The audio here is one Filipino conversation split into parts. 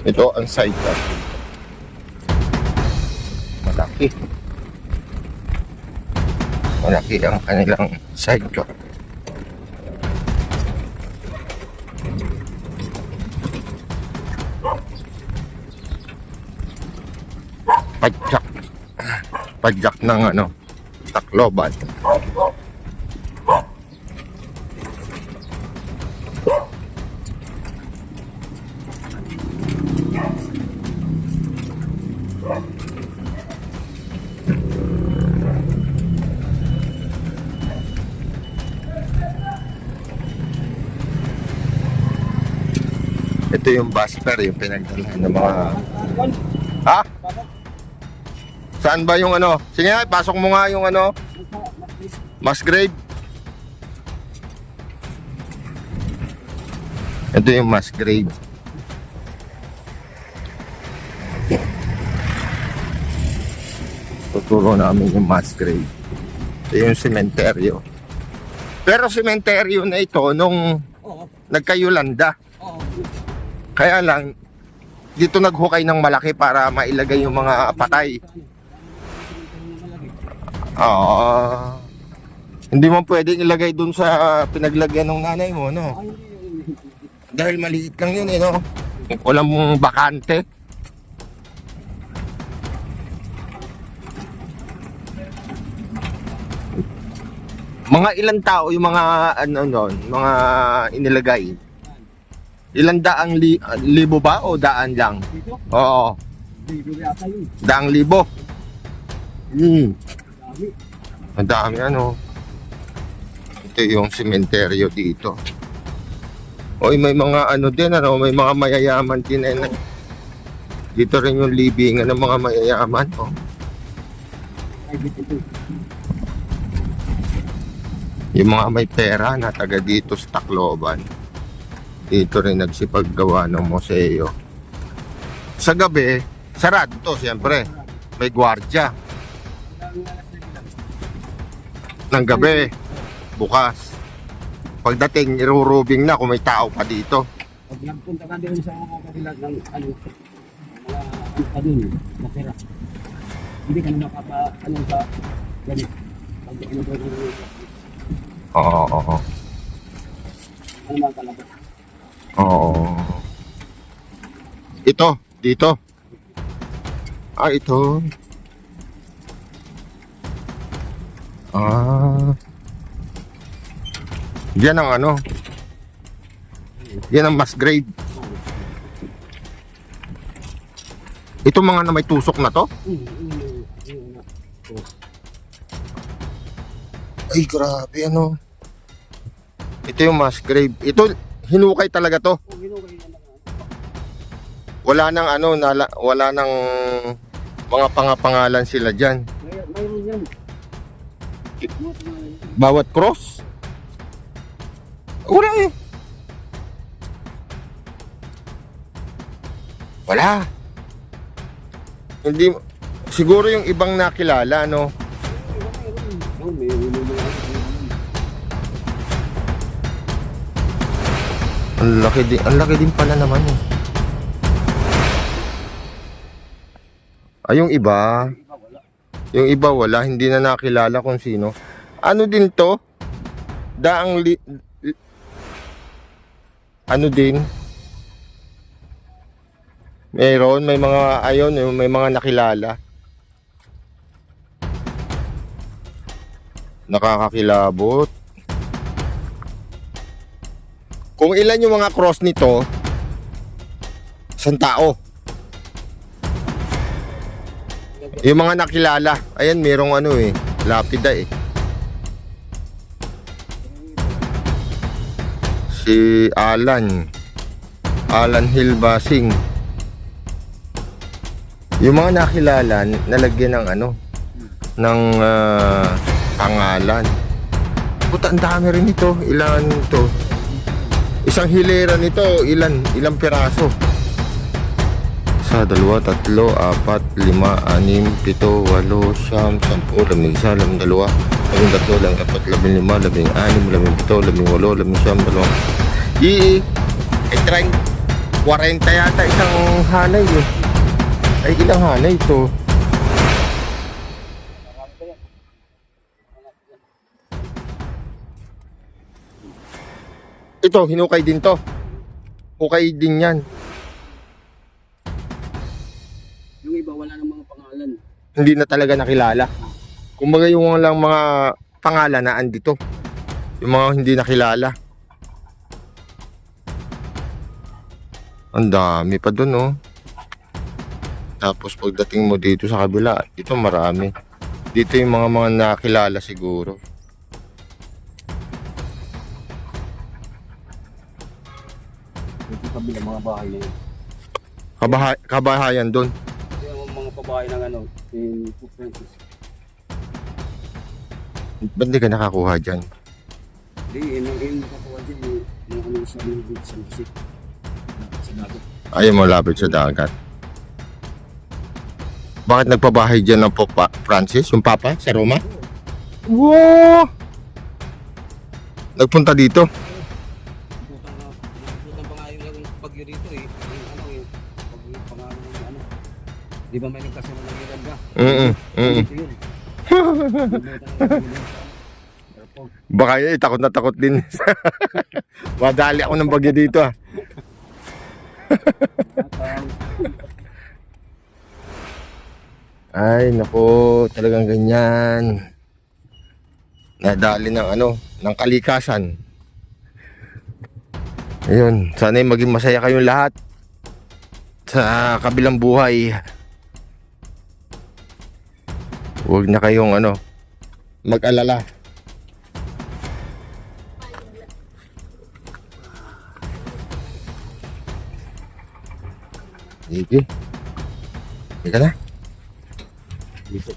Ito ang sidecar. Malaki. Malaki ang kanilang sidecar. Padjak. Padjak ng Tacloban. Ito yung busper, yung pinagdala ng mga... Ha? Saan ba yung Sige nga, pasok mo nga yung Musgrave. Ito yung Musgrave. Tuturo namin yung Musgrave. Ito yung sementeryo. Pero sementeryo na ito nung nagkayulanda. Kaya lang, dito naghukay ng malaki para mailagay yung mga patay. Hindi mo pwedeng ilagay dun sa pinaglagyan ng nanay mo, no? Dahil maliit lang yun, no? Walang bakante. Mga ilang tao yung mga mga inilagay. Ilang daang libo ba o daan lang? Oo. Daang libo. Ang dami Ito yung sementeryo dito. Oy, may mga din may mga mayayaman din dito rin yung libingan ng mga mayayaman, Yung mga may pera na taga dito sa Tacloban. Dito rin nagsipaggawa ng museo. Sa gabi, sarado to siyempre. May gwardya. Ng gabi, bukas. Pagdating, irurubing na kung may tao pa dito. Pag nagpunta ka din sa kabila ng mga pa dun, matira. Hindi ka na makapa, sa ganit. Pag Oo. mga kalabas. Oo. Ito, dito. Ito. Yan ang yan ang Musgrave. Ito mga na may tusok na to? Ay, grabe Ito yung Musgrave. Ito, hinukay talaga to. Wala nang wala nang mga pangapangalan sila dyan. Mayroon yan. Bawat cross? Wala eh. Wala. Hindi, siguro yung ibang nakilala, Ang laki din pala naman eh. Yung iba wala, hindi na nakilala kung sino. Ano din to? Din? Meron, may mga may mga nakilala. Nakakakilabot. Kung ilan yung mga cross nito, isang tao. Yung mga nakilala, ayan, merong lapida eh. Si Alan Hilbasing. Yung mga nakilala, nalagyan ng pangalan. Puta, ang dami rin ito. Ilan ito? Isang hilera nito, ilang piraso? 1, 2, 3, 4, 5, 6, 7, 8, 9, 10, 11, 12, 13, 14, 15, 16, 17, 18, 19, 20. Ay, 40 yata isang hanay eh. Ay, ilang hanay ito? Marami pa yan. Ito, hinukay din to. Hukay din yan. Yung iba wala ng mga pangalan. Hindi na talaga nakilala. Kumbaga yung lang mga pangalan na andito. Yung mga hindi nakilala. Ang dami pa dun, oh. Tapos pagdating mo dito sa kabila, ito marami. Dito yung mga nakilala siguro. Yung kabila mga bahay na yun. Kabahayan dun. Yung mga pabahay ng ano, yung Pope Francis. Ba't di ka nakakuha dyan? Hindi, yung nakakuha dyan yung ano sa mga sa musik. Sa dagat. Ayaw mo lapit sa dagat. Bakit nagpabahay dyan ng Pope Francis, yung Papa, sa Roma? Wow! Nagpunta dito? Putan pa nga yung bagyo dito eh. Yung ano yung bagyo pangalan ng ano. Di ba may nagkasama ng Miranda? Dito yun. Baka yun, takot na takot din. Madali ako ng bagyo dito ah. Ay, nako, talagang ganyan. Nadali ng ano, ng kalikasan. Ayun, sana'y maging masaya kayong lahat sa kabilang buhay. Huwag na kayong ano, mag-alala. Sige. Sige na.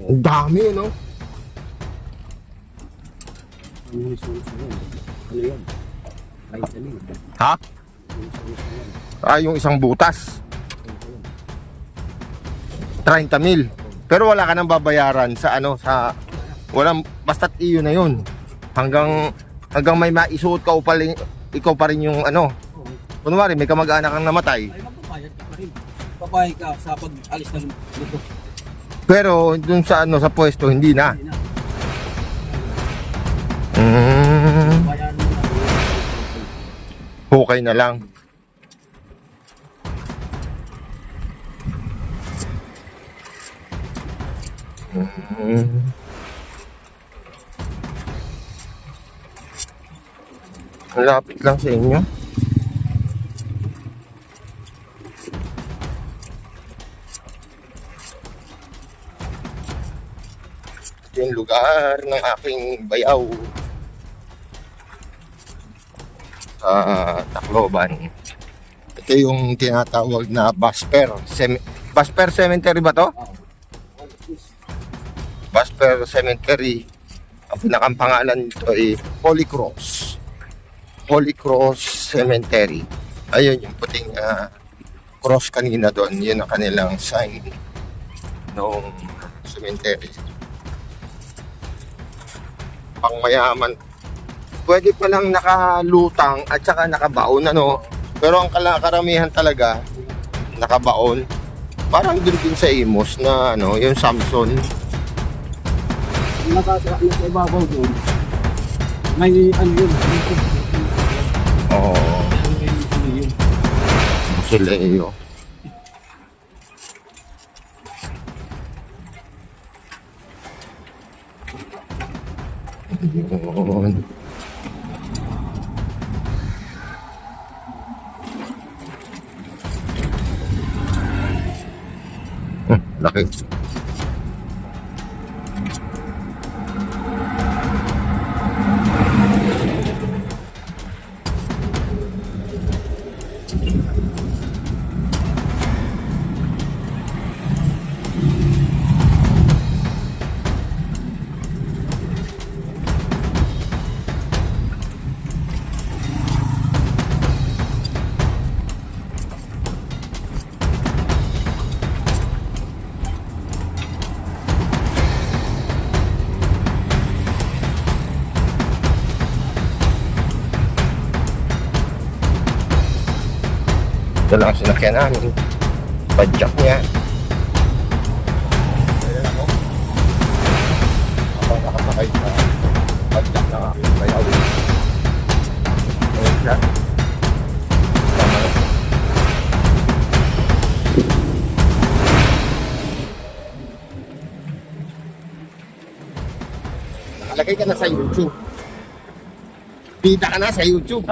Ang dami, no? Ano yun? Kahit ano yun. Ha? Ah, yung isang butas. 30,000. Pero wala ka nang babayaran sa ano, sa walang basta't iyo na yun. Hanggang may maisuot ka o paling, ikaw pa rin yung ano. Kunwari may kamag-anak kang namatay. Ay, magpapayad ka pa rin. Papayad ka sa pag-alis ng luto. Pero dun sa ano, sa pwesto hindi na. Hindi na. Bayaran mo na. Hukay na lang. Lapit lang sa inyo. Ito yung lugar ng aking bayaw sa Tacloban. Ito yung tinatawag na Basper Cemetery ba to? Basper Cemetery. Ang pinakang pangalan nito ay Holy Cross. Holy Cross Cemetery. Ayun yung puting cross kanina doon. Yun ang kanilang sign ng cemetery. Pangmayaman. Pwede palang nakalutang at saka nakabaon ano. Pero ang karamihan talaga nakabaon. Parang dun din sa Imos na ano, yung Samson. Nasa ibabaw doon. May ano yun. Oo. May Musileo. Yun. Laki. Ito lang ang sinakyan namin. Padjak niya. Ayan ako. Ako nakasakay sa padjak ng aking bayaw. Ayan siya. Tama na. Nakalagay ka na sa YouTube. Bida ka na sa YouTube.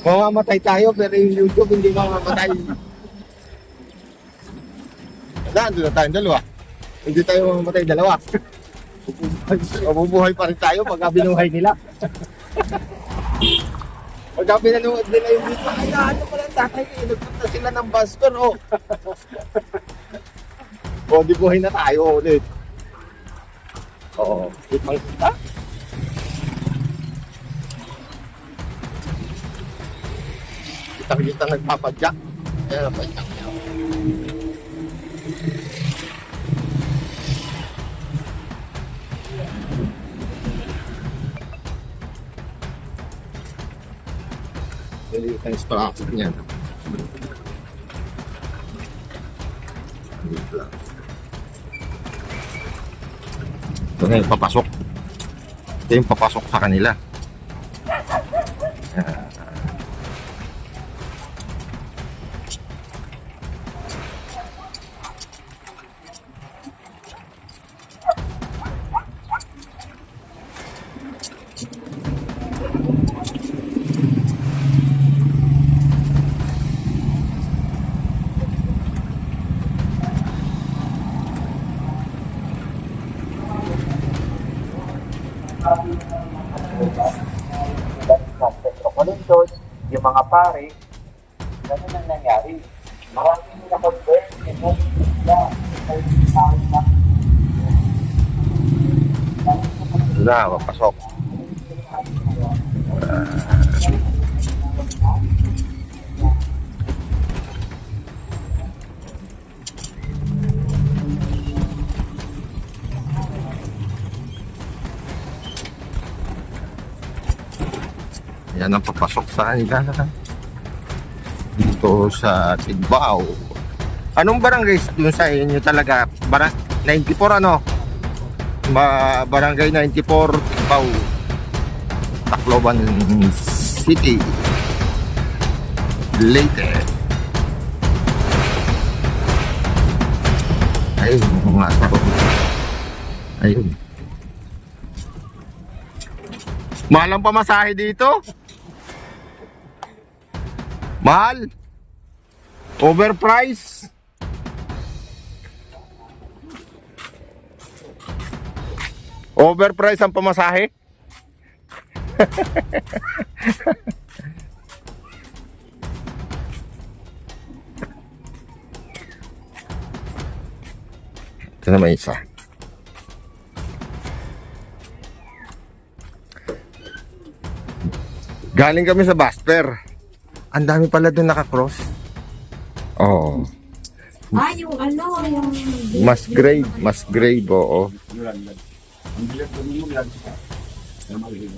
Mamamatay tayo pero yung YouTube hindi mamamatay. Nandun na tayong dalawa. Hindi tayo mamamatay dalawa. Mabubuhay pa rin tayo pagka binuhay nila. Pagka pinanuod nila yung video, ay ano pala ang tatay ko, nagpunta sila ng baston, oh. O, di buhay na tayo ulit. Oo, ipang kita. Kitang-kitang nagpapadyak. Ayan ang padyak niya. Dali tayong traffic niyan. Dito lang. Ito na yung papasok. Ito yung papasok sa kanila. Metropolitan, yung mga pare, ganun ang nangyari. Maraming na-convert, Na, papasok. Yan ang papasok sa kanila. Dito sa Tigbao. Anong barangay dun sa inyo talaga? 94 ano? Barangay 94 Tigbao. Tacloban City. Leyte. Ayun, mga tao. Ayun. Mahal ang pamasahe dito. Mahal. Overprice. Overprice ang pamasahe. Ito naman isa. Galing kami sa Basper. Ang dami pala doon nakakross. Oo. Yung ano, yung... Mas grave, oo. Ang bilat ko nimo yan.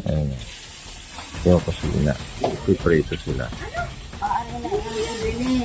Ayun. Yung kusina. Piprito sila. Ano na yung bili?